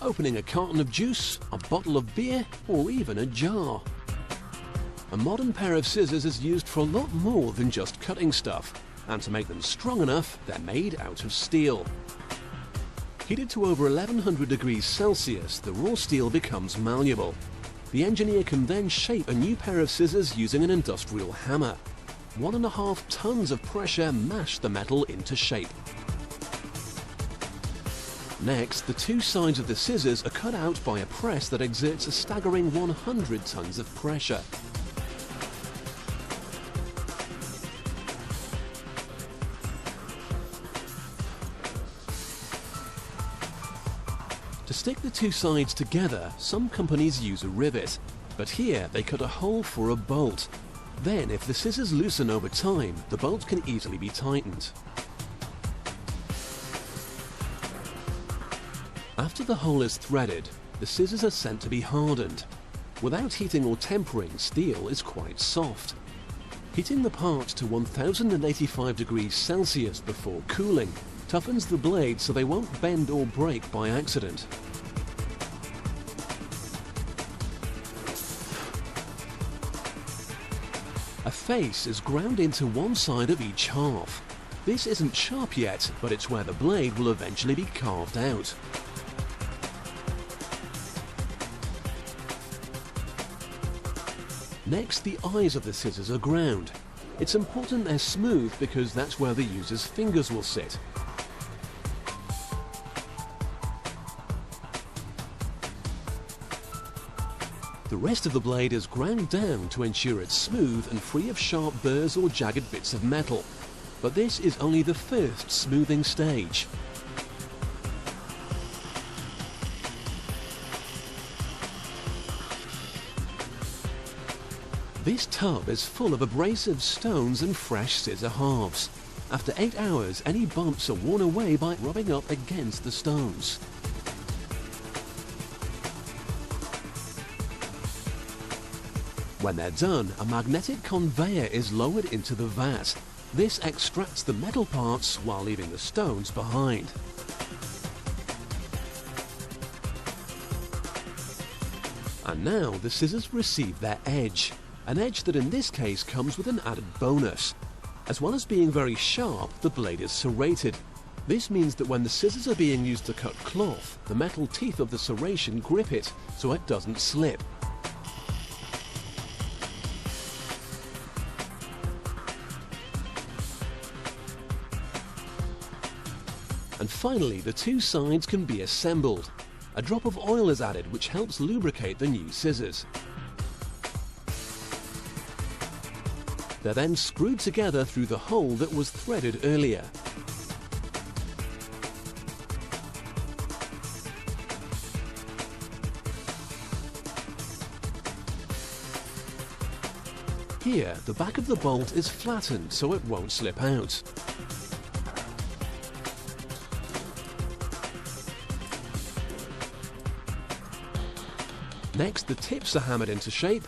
opening a carton of juice, a bottle of beer, or even a jar. A modern pair of scissors is used for a lot more than just cutting stuff, and to make them strong enough, they're made out of steel. Heated to over 1100 degrees Celsius, the raw steel becomes malleable. The engineer can then shape a new pair of scissors using an industrial hammer. 1.5 tons of pressure mash the metal into shape. Next, the two sides of the scissors are cut out by a press that exerts a staggering 100 tons of pressure. To stick the two sides together, some companies use a rivet, but here they cut a hole for a bolt. Then, if the scissors loosen over time, the bolt can easily be tightened. After the hole is threaded, the scissors are sent to be hardened. Without heating or tempering, steel is quite soft. Heating the part to 1085 degrees Celsius before cooling toughens the blade so they won't bend or break by accident. A face is ground into one side of each half. This isn't sharp yet, but it's where the blade will eventually be carved out. Next, the eyes of the scissors are ground. It's important they're smooth because that's where the user's fingers will sit. The rest of the blade is ground down to ensure it's smooth and free of sharp burrs or jagged bits of metal. But this is only the first smoothing stage. This tub is full of abrasive stones and fresh scissor halves. After 8 hours, any bumps are worn away by rubbing up against the stones. When they're done, a magnetic conveyor is lowered into the vat. This extracts the metal parts while leaving the stones behind. And now the scissors receive their edge. An edge that in this case comes with an added bonus. As well as being very sharp, the blade is serrated. This means that when the scissors are being used to cut cloth, the metal teeth of the serration grip it, so it doesn't slip. And finally, the two sides can be assembled. A drop of oil is added which helps lubricate the new scissors. They're then screwed together through the hole that was threaded earlier. Here, the back of the bolt is flattened so it won't slip out. Next, the tips are hammered into shape